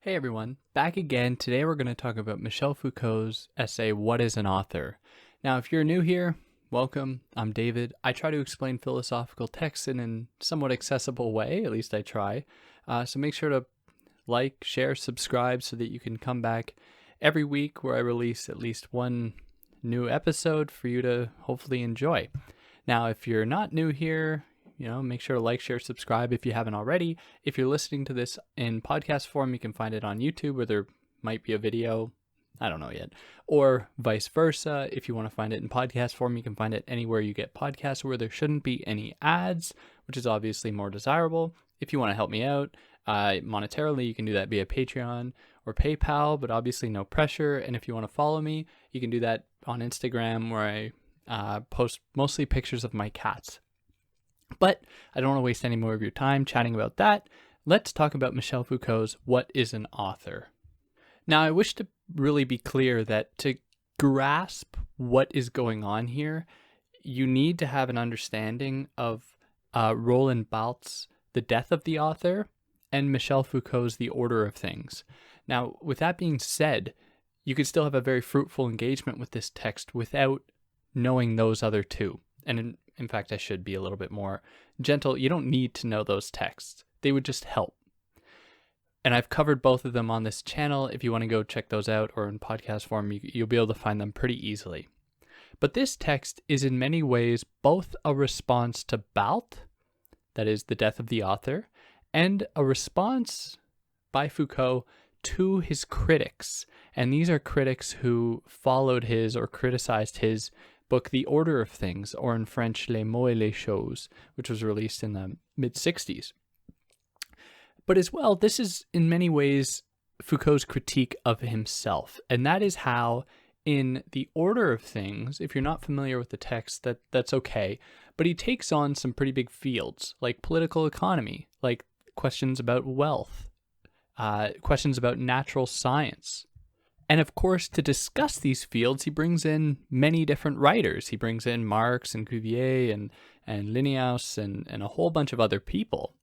Hey everyone, back again. Today we're going to talk about Michel Foucault's essay, What is an Author? Now, if you're new here, welcome. I'm David. I try to explain philosophical texts in a somewhat accessible way, at least I try. So make sure to like, share, subscribe so that you can come back every week where I release at least one new episode for you to hopefully enjoy. Now, if you're not new here, make sure to like, share, subscribe if you haven't already. If you're listening to this in podcast form, you can find it on YouTube where there might be a video. I don't know yet. Or vice versa. If you want to find it in podcast form, you can find it anywhere you get podcasts where there shouldn't be any ads, which is obviously more desirable. If you want to help me out monetarily, you can do that via Patreon or PayPal, but obviously no pressure. And if you want to follow me, you can do that on Instagram where I post mostly pictures of my cats. But I don't want to waste any more of your time chatting about that. Let's talk about Michel Foucault's What is an Author? Now, I wish to really be clear that to grasp what is going on here, you need to have an understanding of Roland Barthes's The Death of the Author and Michel Foucault's The Order of Things. Now, with that being said, you could still have a very fruitful engagement with this text without knowing those other two. And in fact, I should be a little bit more gentle. You don't need to know those texts. They would just help. And I've covered both of them on this channel. If you want to go check those out or in podcast form, you'll be able to find them pretty easily. But this text is in many ways both a response to Barthes, that is The Death of the Author, and a response by Foucault to his critics. And these are critics who followed his or criticized his book, The Order of Things, or in French, Les mots et les choses, which was released in the mid-60s. But as well, this is in many ways Foucault's critique of himself. And that is how in The Order of Things, if you're not familiar with the text, that's okay. But he takes on some pretty big fields, like political economy, like questions about wealth, questions about natural science. And of course, to discuss these fields, he brings in many different writers. He brings in Marx and Cuvier and Linnaeus and a whole bunch of other people.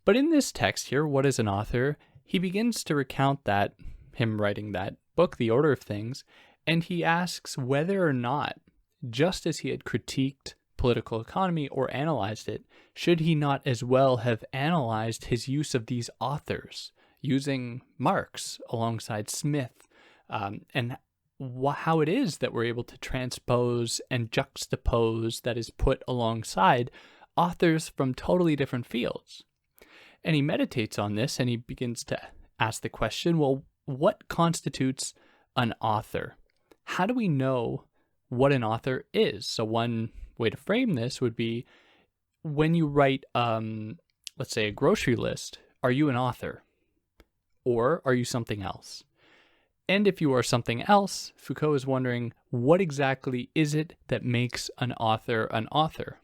But in this text here, What is an Author? He begins to recount him writing that book, The Order of Things, and he asks whether or not, just as he had critiqued political economy or analyzed it, should he not as well have analyzed his use of these authors, using Marx alongside Smith, and how it is that we're able to transpose and juxtapose, that is, put alongside authors from totally different fields. And he meditates on this and he begins to ask the question, well, what constitutes an author? How do we know what an author is? So one way to frame this would be when you write, let's say, a grocery list, are you an author? Or are you something else? And if you are something else, Foucault is wondering, what exactly is it that makes an author an author?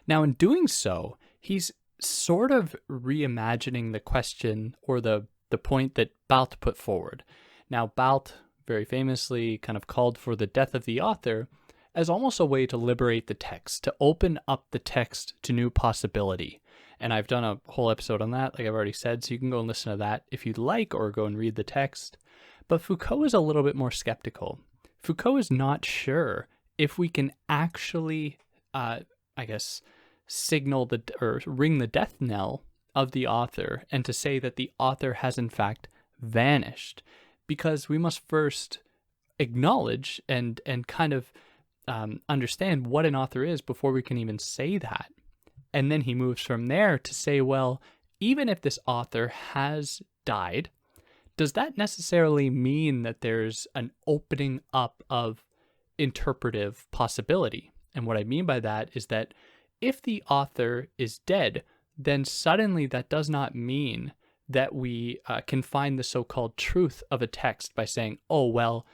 Now, in doing so, he's sort of reimagining the question or the point that Barthes put forward. Now, Barthes very famously kind of called for the death of the author as almost a way to liberate the text, to open up the text to new possibility. And I've done a whole episode on that, like I've already said, so you can go and listen to that if you'd like, or go and read the text. But Foucault is a little bit more skeptical. Foucault is not sure if we can actually, signal or ring the death knell of the author and to say that the author has in fact vanished, because we must first acknowledge and kind of understand what an author is before we can even say that. And then he moves from there to say, well, even if this author has died, does that necessarily mean that there's an opening up of interpretive possibility? And what I mean by that is that if the author is dead, then suddenly that does not mean that we can find the so-called truth of a text by saying, oh, well,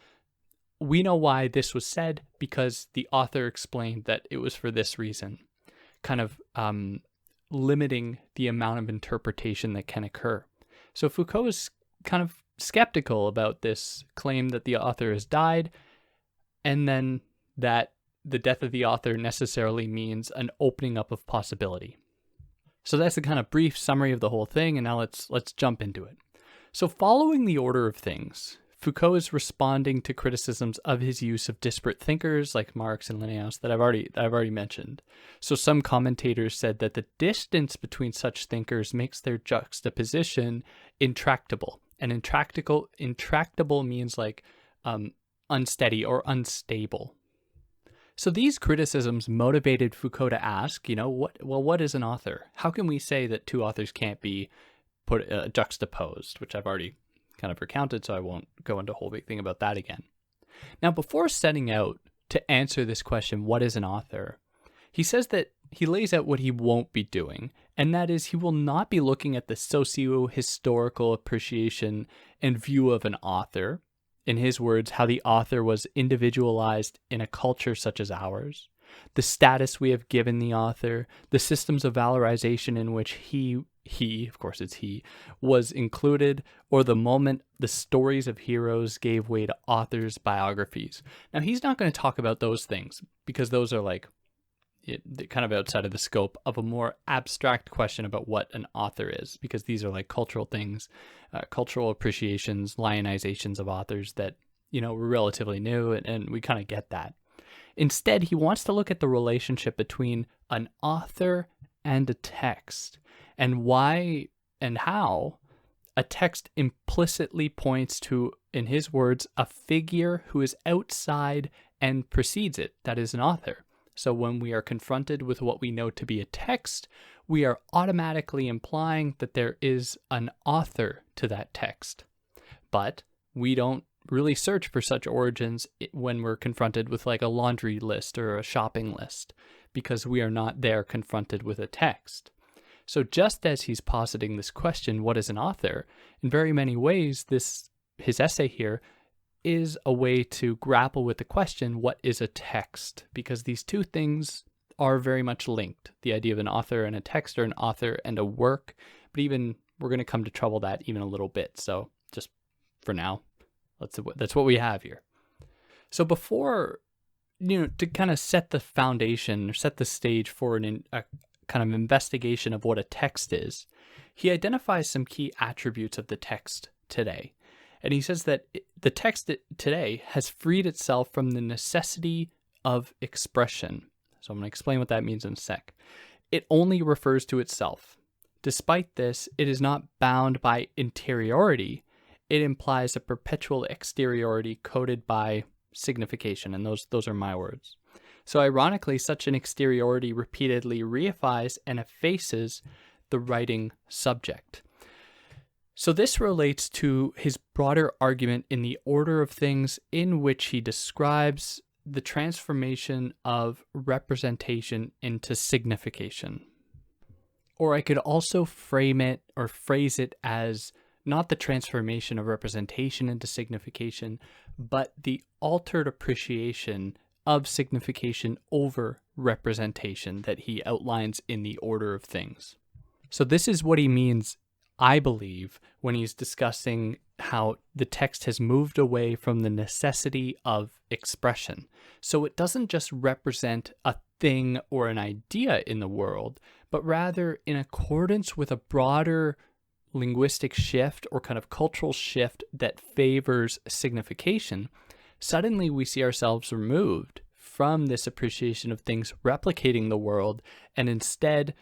we know why this was said because the author explained that it was for this reason, kind of limiting the amount of interpretation that can occur. So Foucault is kind of skeptical about this claim that the author has died, and then that the death of the author necessarily means an opening up of possibility. So that's a kind of brief summary of the whole thing, and now let's jump into it. So following the order of things, Foucault is responding to criticisms of his use of disparate thinkers like Marx and Linnaeus that I've already mentioned. So some commentators said that the distance between such thinkers makes their juxtaposition intractable. And intractable means like unsteady or unstable. So these criticisms motivated Foucault to ask, what is an author? How can we say that two authors can't be juxtaposed, which I've already kind of recounted, so I won't go into a whole big thing about that again. Now, before setting out to answer this question, what is an author? He says that he lays out what he won't be doing, and that is he will not be looking at the socio-historical appreciation and view of an author, in his words, how the author was individualized in a culture such as ours, the status we have given the author, the systems of valorization in which he, of course it's he, was included, or the moment the stories of heroes gave way to authors' biographies. Now, he's not going to talk about those things because those are kind of outside of the scope of a more abstract question about what an author is, because these are like cultural things, cultural appreciations, lionizations of authors that, were relatively new, and we kind of get that. Instead, he wants to look at the relationship between an author and a text, and why and how a text implicitly points to, in his words, a figure who is outside and precedes it, that is an author. So when we are confronted with what we know to be a text, we are automatically implying that there is an author to that text. But we don't really search for such origins when we're confronted with like a laundry list or a shopping list, because we are not there confronted with a text. So just as he's positing this question, what is an author? In very many ways, his essay here is a way to grapple with the question, what is a text? Because these two things are very much linked. The idea of an author and a text, or an author and a work, but even we're going to come to trouble that even a little bit. So just for now, that's what we have here. So before, to kind of set the foundation or set the stage for a kind of investigation of what a text is, he identifies some key attributes of the text today. And he says that the text today has freed itself from the necessity of expression. So I'm going to explain what that means in a sec. It only refers to itself. Despite this, it is not bound by interiority. It implies a perpetual exteriority coded by signification, and those are my words. So ironically, such an exteriority repeatedly reifies and effaces the writing subject. So this relates to his broader argument in the order of things, in which he describes the transformation of representation into signification. Or I could also phrase it as not the transformation of representation into signification, but the altered appreciation of signification over representation that he outlines in the order of things. So this is what he means, I believe, when he's discussing how the text has moved away from the necessity of expression. So it doesn't just represent a thing or an idea in the world, but rather in accordance with a broader linguistic shift or kind of cultural shift that favors signification, suddenly we see ourselves removed from this appreciation of things replicating the world, and instead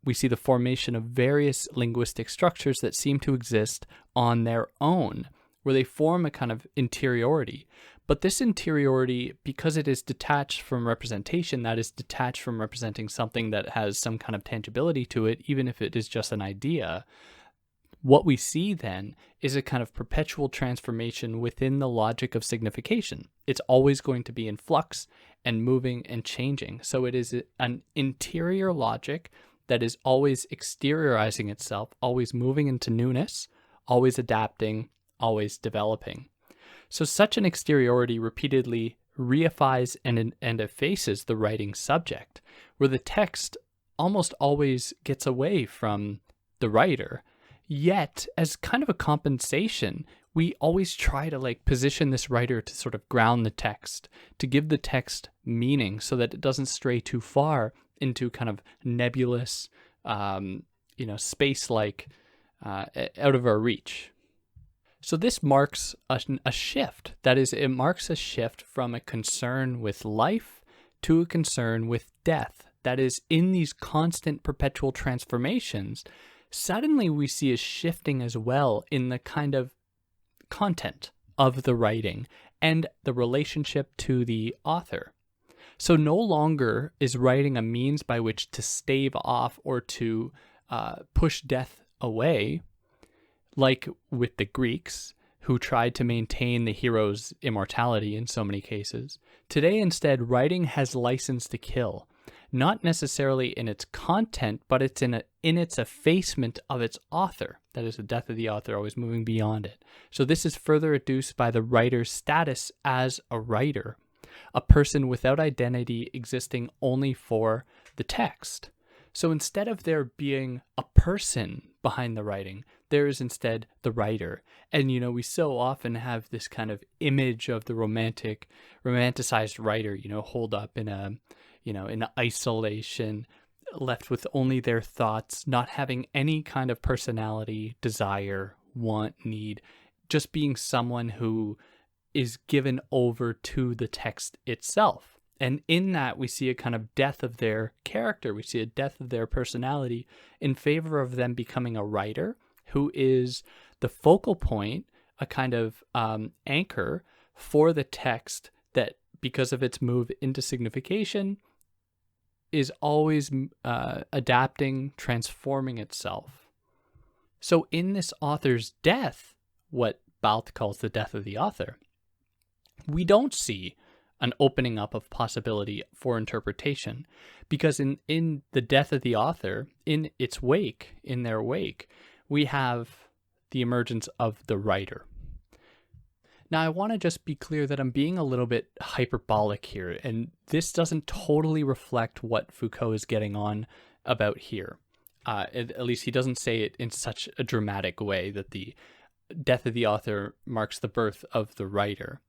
we see the formation of various linguistic structures that seem to exist on their own, where they form a kind of interiority. But this interiority, because it is detached from representation, that is detached from representing something that has some kind of tangibility to it, even if it is just an idea, what we see then is a kind of perpetual transformation within the logic of signification. It's always going to be in flux and moving and changing. So it is an interior logic that is always exteriorizing itself, always moving into newness, always adapting, always developing. So such an exteriority repeatedly reifies and effaces the writing subject, where the text almost always gets away from the writer. Yet, as kind of a compensation, we always try to position this writer to sort of ground the text, to give the text meaning so that it doesn't stray too far into kind of nebulous, space-like, out of our reach. So this marks a shift. That is, it marks a shift from a concern with life to a concern with death. That is, in these constant perpetual transformations, suddenly we see a shifting as well in the kind of content of the writing and the relationship to the author. So no longer is writing a means by which to stave off or to push death away, like with the Greeks, who tried to maintain the hero's immortality in so many cases. Today, instead, writing has license to kill, not necessarily in its content, but it's in its effacement of its author. That is, the death of the author, always moving beyond it. So this is further adduced by the writer's status as a writer, a person without identity existing only for the text. So instead of there being a person behind the writing, there is instead the writer. And, we so often have this kind of image of the romanticized writer, holed up in isolation, left with only their thoughts, not having any kind of personality, desire, want, need, just being someone who is given over to the text itself. And in that, we see a kind of death of their character. We see a death of their personality in favor of them becoming a writer who is the focal point, a kind of anchor for the text that, because of its move into signification, is always adapting, transforming itself. So in this author's death, what Balth calls the death of the author, we don't see an opening up of possibility for interpretation, because in the death of the author, in their wake, we have the emergence of the writer. Now, I want to just be clear that I'm being a little bit hyperbolic here, and this doesn't totally reflect what Foucault is getting on about here. At least he doesn't say it in such a dramatic way that the death of the author marks the birth of the writer.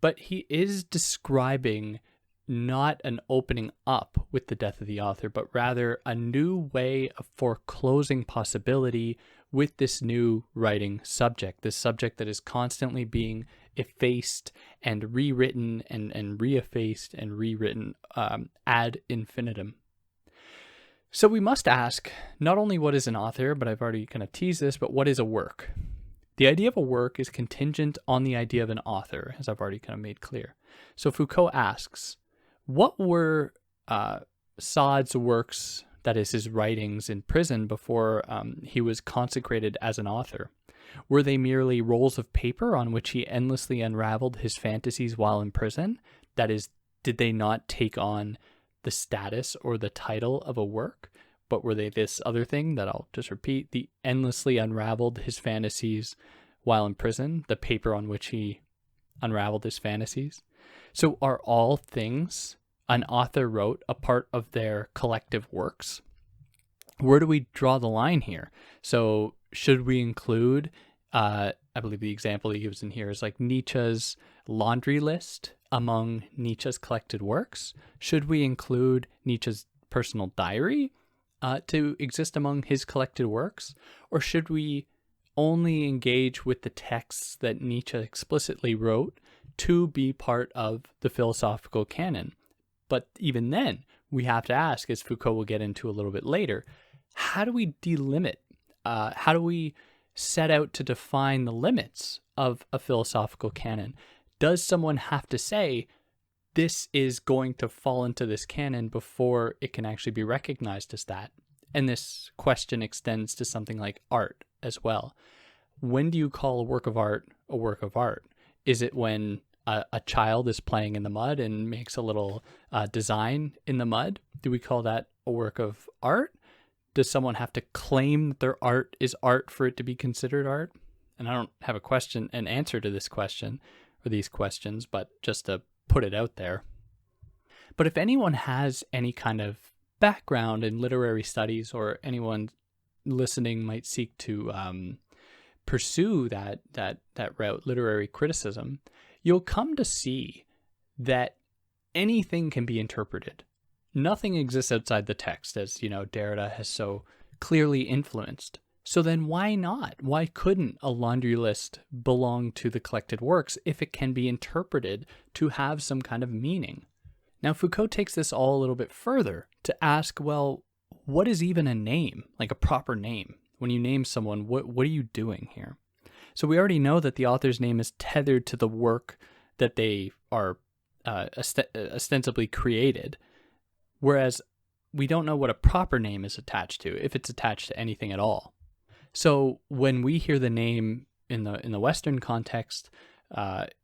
But he is describing not an opening up with the death of the author, but rather a new way of foreclosing possibility with this new writing subject, this subject that is constantly being effaced and rewritten and re-effaced and rewritten ad infinitum. So we must ask not only what is an author, but I've already kind of teased this, but what is a work? The idea of a work is contingent on the idea of an author, as I've already kind of made clear. So Foucault asks, what were Saad's works, that is his writings in prison before he was consecrated as an author? Were they merely rolls of paper on which he endlessly unraveled his fantasies while in prison? That is, did they not take on the status or the title of a work? But were they this other thing that I'll just repeat, the endlessly unraveled his fantasies while in prison, the paper on which he unraveled his fantasies? So are all things an author wrote a part of their collective works? Where do we draw the line here? So should we include, I believe the example he gives in here is like Nietzsche's laundry list among Nietzsche's collected works? Should we include Nietzsche's personal diary to exist among his collected works? Or should we only engage with the texts that Nietzsche explicitly wrote to be part of the philosophical canon? But even then, we have to ask, as Foucault will get into a little bit later, how do we delimit? How do we set out to define the limits of a philosophical canon? Does someone have to say, this is going to fall into this canon before it can actually be recognized as that? And this question extends to something like art as well. When do you call a work of art a work of art? Is it when a child is playing in the mud and makes a little design in the mud? Do we call that a work of art? Does someone have to claim that their art is art for it to be considered art? And I don't have an answer to this question or these questions, but just to put it out there. But if anyone has any kind of background in literary studies, or anyone listening might seek to pursue that route, literary criticism, you'll come to see that anything can be interpreted. Nothing exists outside the text, as Derrida has so clearly influenced. So then why not? Why couldn't a laundry list belong to the collected works if it can be interpreted to have some kind of meaning? Now, Foucault takes this all a little bit further to ask, well, what is even a name, like a proper name? When you name someone, what are you doing here? So we already know that the author's name is tethered to the work that they are ostensibly created, whereas we don't know what a proper name is attached to, if it's attached to anything at all. So when we hear the name in the Western context,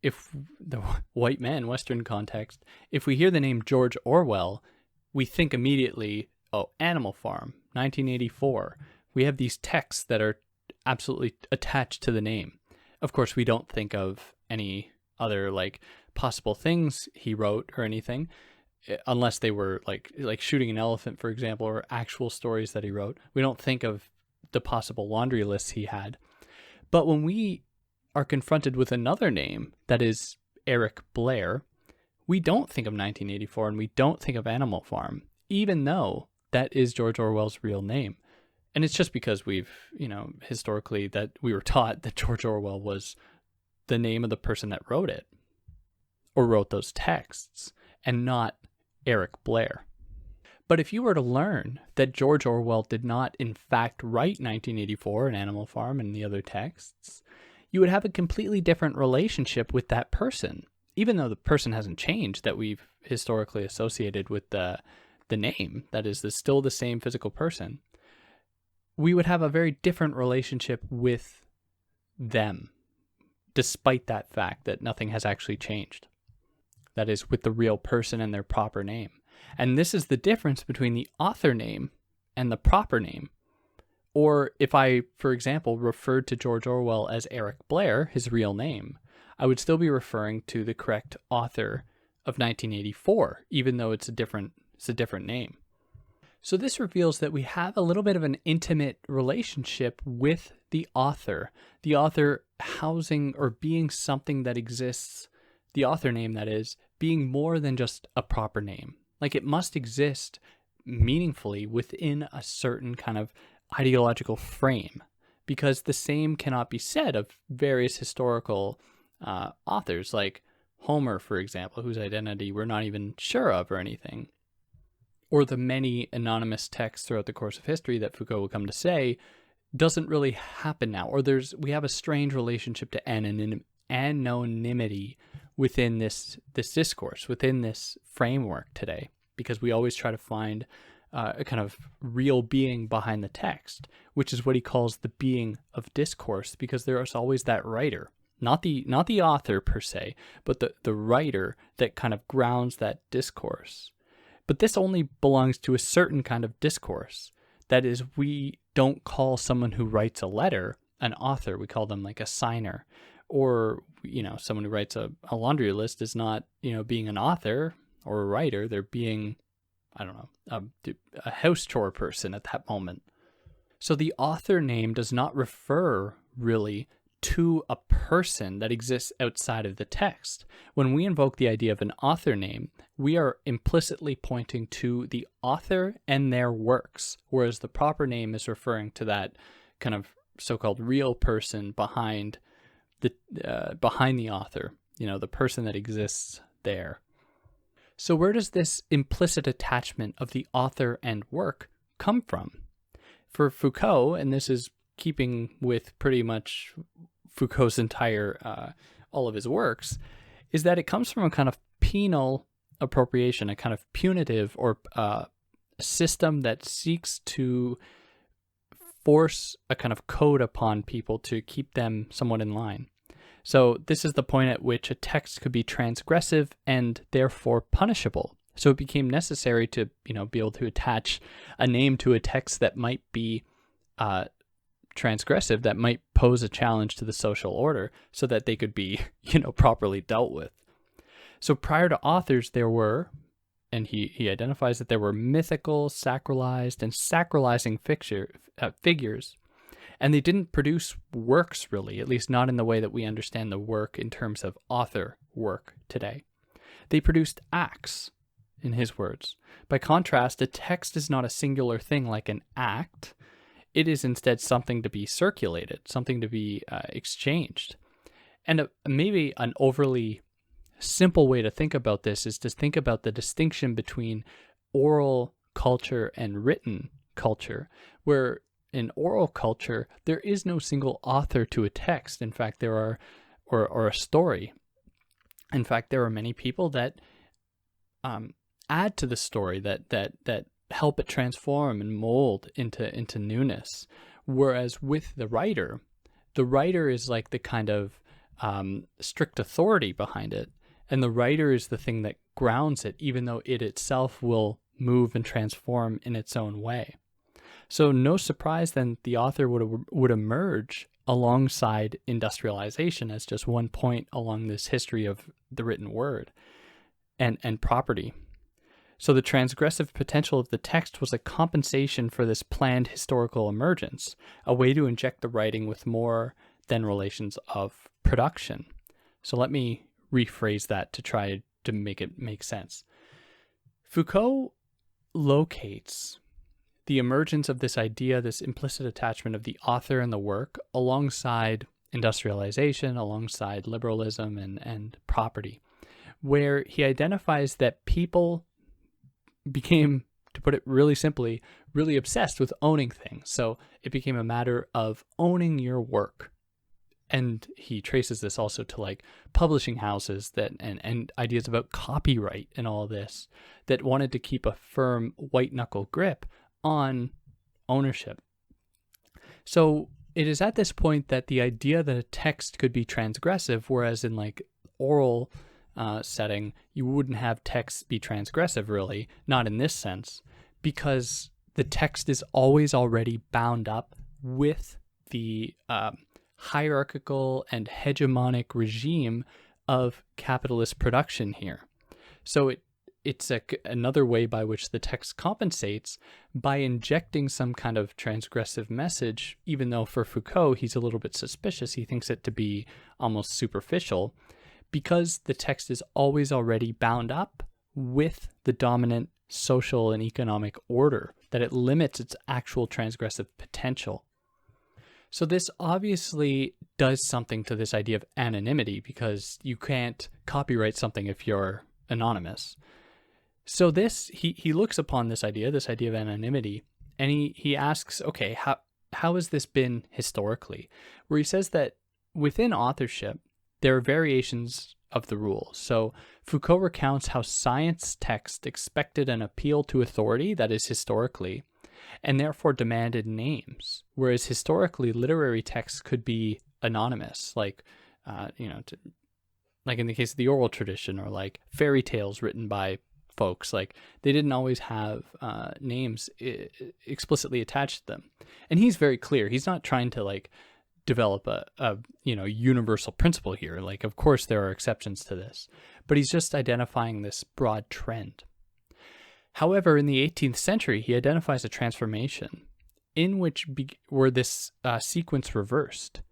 if the white man Western context, if we hear the name George Orwell, we think immediately, oh, Animal Farm, 1984. We have these texts that are absolutely attached to the name. Of course, we don't think of any other like possible things he wrote or anything, unless they were like Shooting an Elephant, for example, or actual stories that he wrote. We don't think of the possible laundry lists he had. But when we are confronted with another name that is Eric Blair, we don't think of 1984 and we don't think of Animal Farm, even though that is George Orwell's real name. And it's just because we've, historically that we were taught that George Orwell was the name of the person that wrote it or wrote those texts and not Eric Blair. But if you were to learn that George Orwell did not in fact write 1984 and Animal Farm and the other texts, you would have a completely different relationship with that person, even though the person hasn't changed that we've historically associated with the name, that is still the same physical person. We would have a very different relationship with them, despite that fact that nothing has actually changed. That is, with the real person and their proper name. And this is the difference between the author name and the proper name. Or if I, for example, referred to George Orwell as Eric Blair, his real name, I would still be referring to the correct author of 1984, even though it's a different name. So this reveals that we have a little bit of an intimate relationship with the author housing or being something that exists, the author name that is, being more than just a proper name. Like it must exist meaningfully within a certain kind of ideological frame, because the same cannot be said of various historical authors like Homer, for example, whose identity we're not even sure of or anything. Or the many anonymous texts throughout the course of history that Foucault will come to say doesn't really happen now. Or we have a strange relationship to anonymity within this discourse, within this framework today, because we always try to find a kind of real being behind the text, which is what he calls the being of discourse, because there is always that writer, not the author per se, but the writer that kind of grounds that discourse. But this only belongs to a certain kind of discourse. That is, we don't call someone who writes a letter an author. We call them like a signer. Or, someone who writes a laundry list is not, being an author or a writer. They're being, a house chore person at that moment. So the author name does not refer really to a person that exists outside of the text. When we invoke the idea of an author name, we are implicitly pointing to the author and their works, whereas the proper name is referring to that kind of so-called real person behind the author, the person that exists there. So where does this implicit attachment of the author and work come from? For Foucault, and this is keeping with pretty much Foucault's entire, all of his works, is that it comes from a kind of penal appropriation, a kind of punitive or system that seeks to force a kind of code upon people to keep them somewhat in line. So this is the point at which a text could be transgressive and therefore punishable. So it became necessary to, be able to attach a name to a text that might be transgressive, that might pose a challenge to the social order, so that they could be, properly dealt with. So prior to authors, there were, and he identifies that there were mythical, sacralized, and sacralizing figures, and they didn't produce works really, at least not in the way that we understand the work in terms of author work today. They produced acts, in his words. By contrast, a text is not a singular thing like an act. It is instead something to be circulated, something to be exchanged. And maybe an overly simple way to think about this is to think about the distinction between oral culture and written culture, where in oral culture, there is no single author to a text. In fact, there are, or a story. In fact, there are many people that add to the story, that help it transform and mold into newness. Whereas with the writer is like the kind of strict authority behind it. And the writer is the thing that grounds it, even though it itself will move and transform in its own way. So no surprise then the author would emerge alongside industrialization as just one point along this history of the written word and property. So the transgressive potential of the text was a compensation for this planned historical emergence, a way to inject the writing with more than relations of production. So let me rephrase that to try to make it make sense. Foucault locates the emergence of this idea, this implicit attachment of the author and the work, alongside industrialization, alongside liberalism and property, where he identifies that people became, to put it really simply, really obsessed with owning things. So it became a matter of owning your work. And he traces this also to like publishing houses that and ideas about copyright and all this that wanted to keep a firm white knuckle grip on ownership. So it is at this point that the idea that a text could be transgressive, whereas in like oral setting, you wouldn't have text be transgressive really, not in this sense, because the text is always already bound up with the hierarchical and hegemonic regime of capitalist production here. So it's another way by which the text compensates by injecting some kind of transgressive message, even though for Foucault, he's a little bit suspicious. He thinks it to be almost superficial, because the text is always already bound up with the dominant social and economic order, that it limits its actual transgressive potential. So this obviously does something to this idea of anonymity, because you can't copyright something if you're anonymous. So this, he looks upon this idea of anonymity, and he asks, okay, how has this been historically? Where he says that within authorship, there are variations of the rules. So Foucault recounts how science text expected an appeal to authority, that is historically, and therefore demanded names, whereas historically literary texts could be anonymous, like like in the case of the oral tradition, or like fairy tales written by folks, like they didn't always have names explicitly attached to them. And he's very clear. He's not trying to like develop a universal principle here. Like, of course there are exceptions to this, but he's just identifying this broad trend. However, in the 18th century, he identifies a transformation in which where this sequence reversed.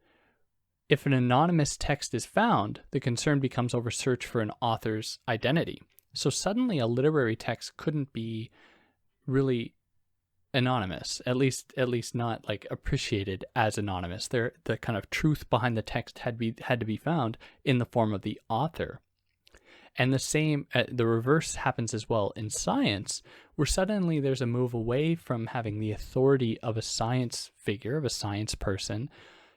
If an anonymous text is found, the concern becomes over search for an author's identity. So suddenly a literary text couldn't be really anonymous, at least not like appreciated as anonymous. The kind of truth behind the text had to be found in the form of the author. And the reverse happens as well in science, where suddenly there's a move away from having the authority of a science figure, of a science person,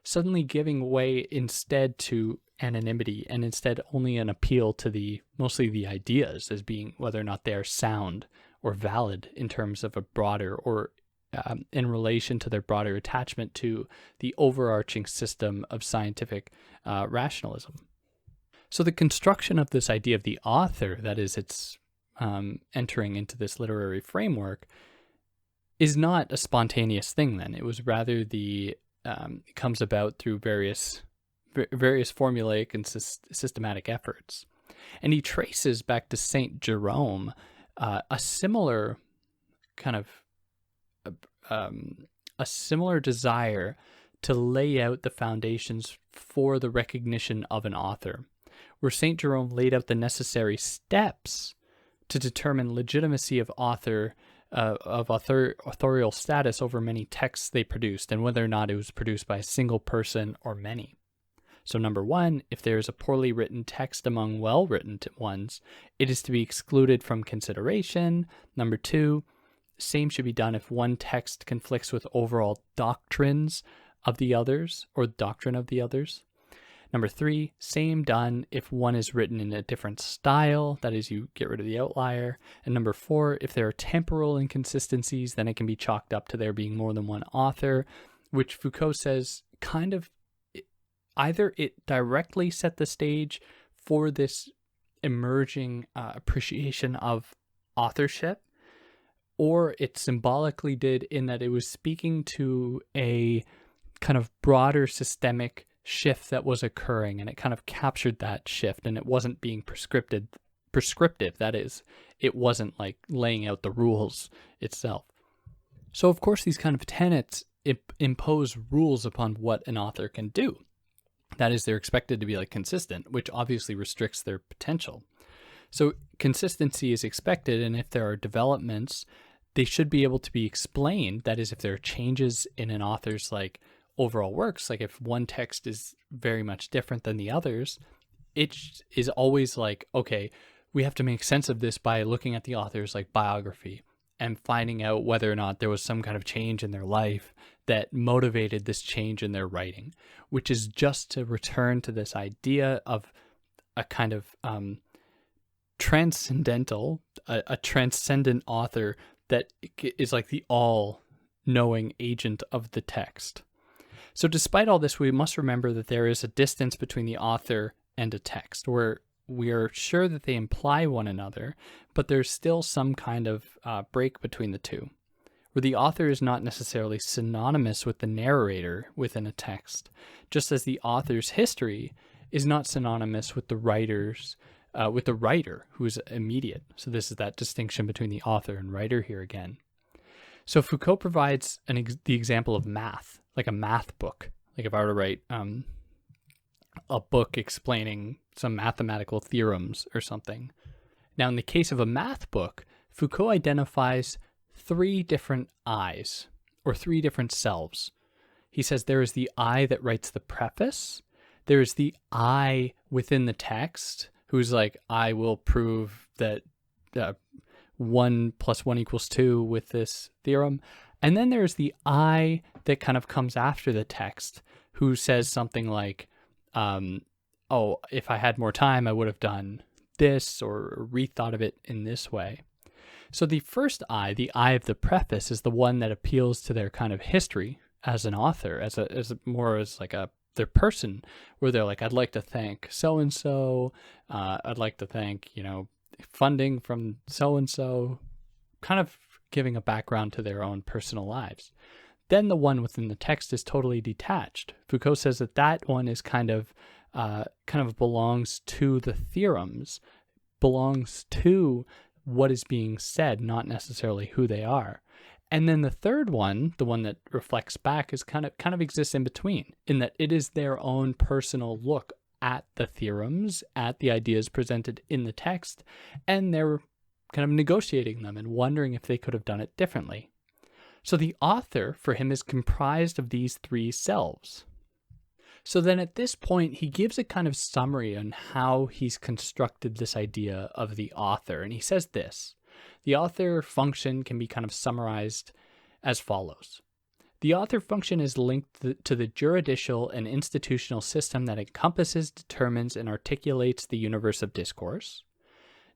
suddenly giving way instead to anonymity, and instead only an appeal to mostly the ideas as being whether or not they are sound or valid in terms of a broader, or in relation to their broader attachment to the overarching system of scientific rationalism. So the construction of this idea of the author, that is, it's entering into this literary framework, is not a spontaneous thing then. It was rather it comes about through various formulaic and systematic efforts. And he traces back to Saint Jerome a similar kind of a similar desire to lay out the foundations for the recognition of an author, where Saint Jerome laid out the necessary steps to determine legitimacy of author authorial status over many texts they produced, and whether or not it was produced by a single person or many. So number one, if there is a poorly written text among well-written ones, it is to be excluded from consideration. Number two, same should be done if one text conflicts with overall doctrines of the others or doctrine of the others. Number three, same done if one is written in a different style, that is, you get rid of the outlier. And number four, if there are temporal inconsistencies, then it can be chalked up to there being more than one author, which Foucault says kind of either it directly set the stage for this emerging appreciation of authorship, or it symbolically did in that it was speaking to a kind of broader systemic shift that was occurring, and it kind of captured that shift, and it wasn't being prescriptive, that is, it wasn't like laying out the rules itself. So of course these kind of tenets impose rules upon what an author can do. That is, they're expected to be like consistent, which obviously restricts their potential. So consistency is expected, and if there are developments, they should be able to be explained. That is, if there are changes in an author's like overall works, like if one text is very much different than the others, it is always like, okay, we have to make sense of this by looking at the author's like biography and finding out whether or not there was some kind of change in their life that motivated this change in their writing, which is just to return to this idea of a kind of transcendental, a transcendent author that is like the all-knowing agent of the text. So despite all this, we must remember that there is a distance between the author and a text, where we are sure that they imply one another, but there's still some kind of break between the two, where the author is not necessarily synonymous with the narrator within a text, just as the author's history is not synonymous with the writer who is immediate. So this is that distinction between the author and writer here again. So Foucault provides the example of math, like a math book. Like if I were to write a book explaining some mathematical theorems or something. Now, in the case of a math book, Foucault identifies three different I's, or three different selves. He says there is the I that writes the preface, there is the I within the text, who's like, I will prove that 1 + 1 = 2 with this theorem. And then there's the I that kind of comes after the text, who says something like, oh, if I had more time, I would have done this or rethought of it in this way. So the first I, the I of the preface, is the one that appeals to their kind of history as an author, as more as like their person, where they're like, I'd like to thank so-and-so, I'd like to thank, funding from so-and-so, kind of giving a background to their own personal lives. Then the one within the text is totally detached. Foucault says that one is kind of belongs to the theorems, belongs to what is being said, not necessarily who they are. And then the third one, the one that reflects back, is kind of exists in between, in that it is their own personal look at the theorems, at the ideas presented in the text, and they're kind of negotiating them and wondering if they could have done it differently. So the author, for him, is comprised of these three selves. So then at this point, he gives a kind of summary on how he's constructed this idea of the author. And he says this: the author function can be kind of summarized as follows. The author function is linked to the juridical and institutional system that encompasses, determines, and articulates the universe of discourse.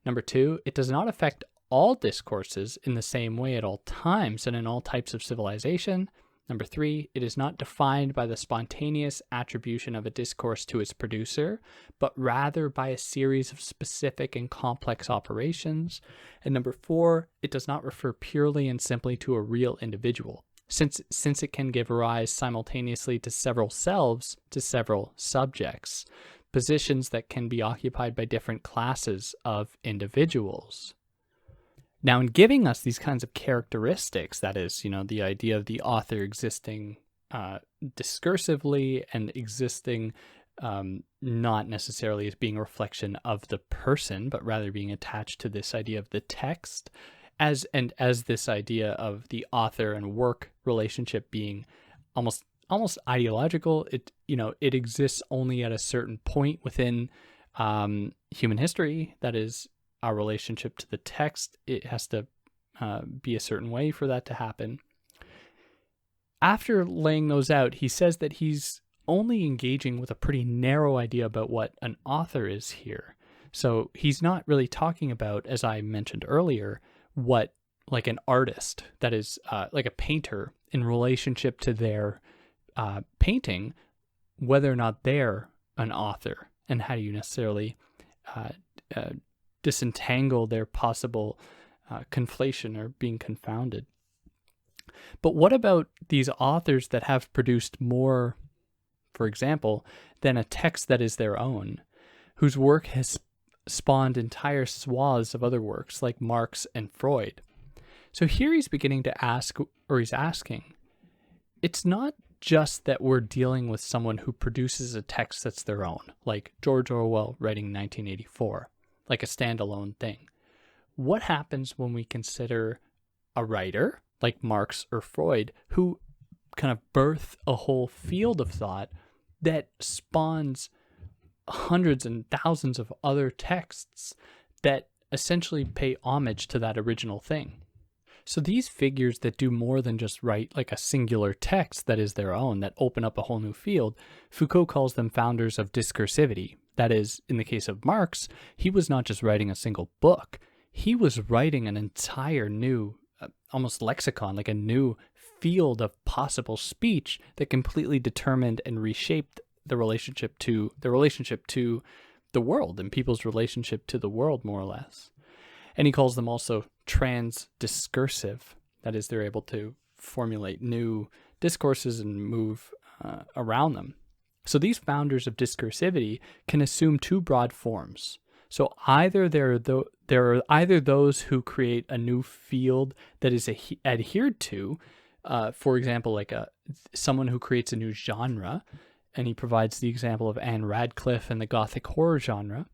Number two, it does not affect all discourses in the same way at all times and in all types of civilization. Number three, it is not defined by the spontaneous attribution of a discourse to its producer, but rather by a series of specific and complex operations. And number four, it does not refer purely and simply to a real individual, since it can give rise simultaneously to several selves, to several subjects, positions that can be occupied by different classes of individuals. Now, in giving us these kinds of characteristics, that is, the idea of the author existing discursively and existing not necessarily as being a reflection of the person, but rather being attached to this idea of the text, as this idea of the author and work relationship being almost ideological, it exists only at a certain point within human history. That is our relationship to the text. It has to be a certain way for that to happen. After laying those out, he says that he's only engaging with a pretty narrow idea about what an author is here. So he's not really talking about, as I mentioned earlier, what like an artist, that is like a painter in relationship to their painting, whether or not they're an author, and how do you necessarily disentangle their possible conflation or being confounded. But what about these authors that have produced more, for example, than a text that is their own, whose work has spawned entire swaths of other works like Marx and Freud? So here he's beginning to ask, or he's asking, it's not just that we're dealing with someone who produces a text that's their own, like George Orwell writing 1984, like a standalone thing. What happens when we consider a writer like Marx or Freud who kind of birth a whole field of thought that spawns hundreds and thousands of other texts that essentially pay homage to that original thing? So these figures that do more than just write like a singular text that is their own, that open up a whole new field, Foucault calls them founders of discursivity. That is, in the case of Marx, he was not just writing a single book. He was writing an entire new, almost lexicon, like a new field of possible speech that completely determined and reshaped the relationship to the world and people's relationship to the world, more or less. And he calls them also transdiscursive. That is, they're able to formulate new discourses and move around them. So these founders of discursivity can assume two broad forms. So either there are either those who create a new field that is adhered to, for example, like someone who creates a new genre, and he provides the example of Anne Radcliffe and the Gothic horror genre,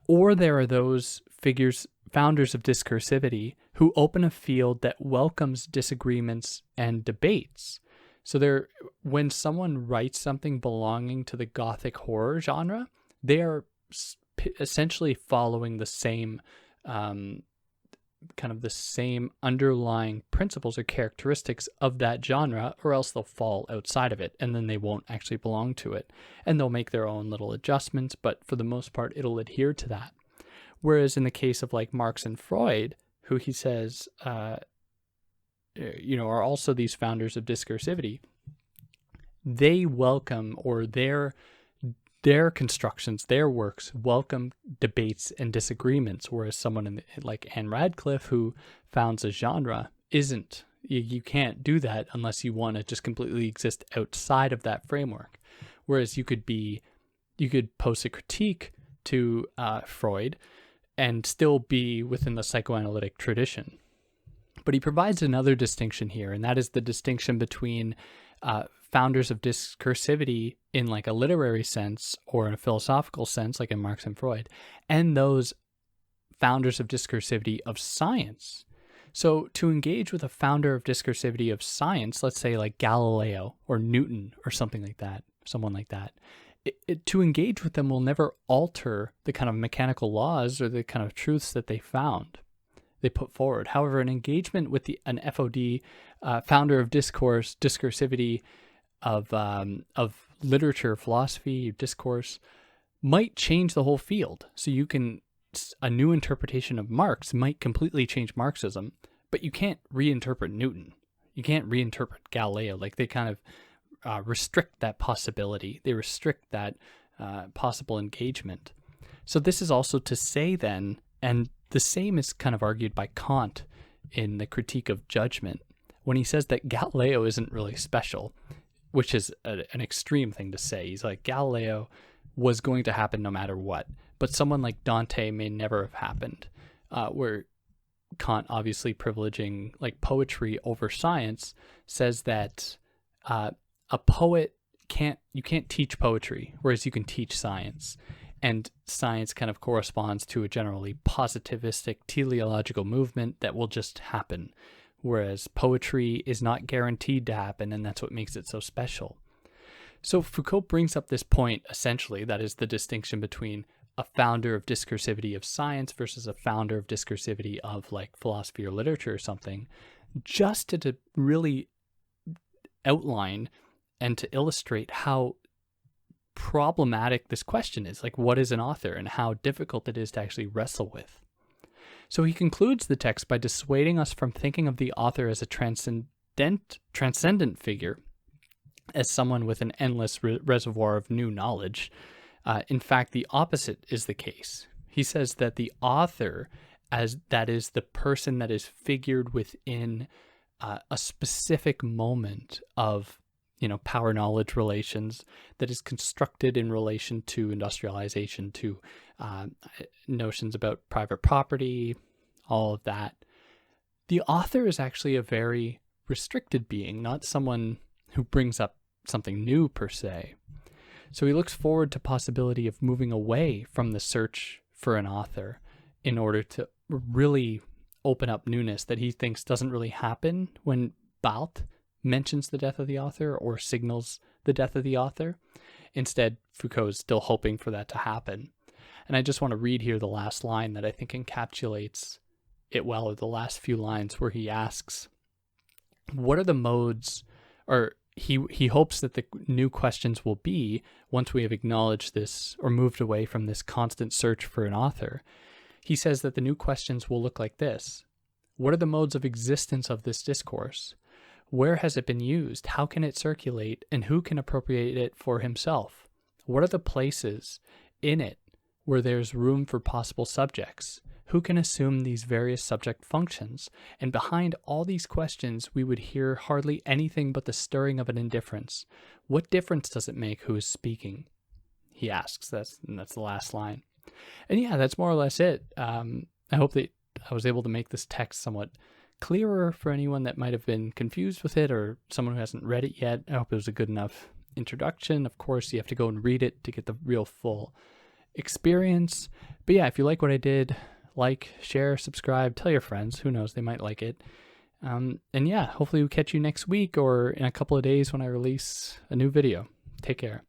or there are those figures, founders of discursivity, who open a field that welcomes disagreements and debates. So when someone writes something belonging to the Gothic horror genre, they are essentially following the same kind of the same underlying principles or characteristics of that genre, or else they'll fall outside of it and then they won't actually belong to it, and they'll make their own little adjustments, but for the most part it'll adhere to that. Whereas in the case of like Marx and Freud, who he says are also these founders of discursivity, they welcome, or their constructions, their works welcome debates and disagreements, whereas someone like Anne Radcliffe, who founds a genre, isn't. You can't do that unless you want to just completely exist outside of that framework. Whereas you could post a critique to Freud and still be within the psychoanalytic tradition. But he provides another distinction here, and that is the distinction between founders of discursivity in like a literary sense or in a philosophical sense, like in Marx and Freud, and those founders of discursivity of science. So to engage with a founder of discursivity of science, let's say like Galileo or Newton or something like that, someone like that, to engage with them will never alter the kind of mechanical laws or the kind of truths that they put forward. However, an engagement with an FOD, founder of discursivity of literature, philosophy, discourse, might change the whole field. So a new interpretation of Marx might completely change Marxism, but you can't reinterpret Newton. You can't reinterpret Galileo. Like they kind of restrict that possibility. They restrict that possible engagement. So this is also to say then, and the same is kind of argued by Kant in the Critique of Judgment, when he says that Galileo isn't really special, which is an extreme thing to say. He's like, Galileo was going to happen no matter what, but someone like Dante may never have happened, where Kant, obviously privileging like poetry over science, says that a poet you can't teach poetry, whereas you can teach science. And science kind of corresponds to a generally positivistic teleological movement that will just happen, whereas poetry is not guaranteed to happen, and that's what makes it so special. So Foucault brings up this point, essentially, that is the distinction between a founder of discursivity of science versus a founder of discursivity of like philosophy or literature or something, just to really outline and to illustrate how problematic this question is, like what is an author, and how difficult it is to actually wrestle with. So he concludes the text by dissuading us from thinking of the author as a transcendent figure, as someone with an endless reservoir of new knowledge. In fact, the opposite is the case. He says that the author, as that is the person that is figured within a specific moment of power-knowledge relations, that is constructed in relation to industrialization, to notions about private property, all of that. The author is actually a very restricted being, not someone who brings up something new per se. So he looks forward to possibility of moving away from the search for an author in order to really open up newness that he thinks doesn't really happen when Barthes mentions the death of the author or signals the death of the author. Instead, Foucault is still hoping for that to happen. And I just want to read here the last line that I think encapsulates it well, or the last few lines where he asks, what are the modes, or he hopes that the new questions will be, once we have acknowledged this or moved away from this constant search for an author, he says that the new questions will look like this. What are the modes of existence of this discourse? Where has it been used? How can it circulate? And who can appropriate it for himself? What are the places in it where there's room for possible subjects? Who can assume these various subject functions? And behind all these questions, we would hear hardly anything but the stirring of an indifference. What difference does it make who is speaking? He asks. That's the last line. And yeah, that's more or less it. I hope that I was able to make this text somewhat clearer for anyone that might have been confused with it, or someone who hasn't read it yet. I hope it was a good enough introduction. Of course, you have to go and read it to get the real full experience. But yeah, if you like what I did, like, share, subscribe, tell your friends. Who knows, they might like it. And yeah, hopefully we'll catch you next week or in a couple of days when I release a new video. Take care.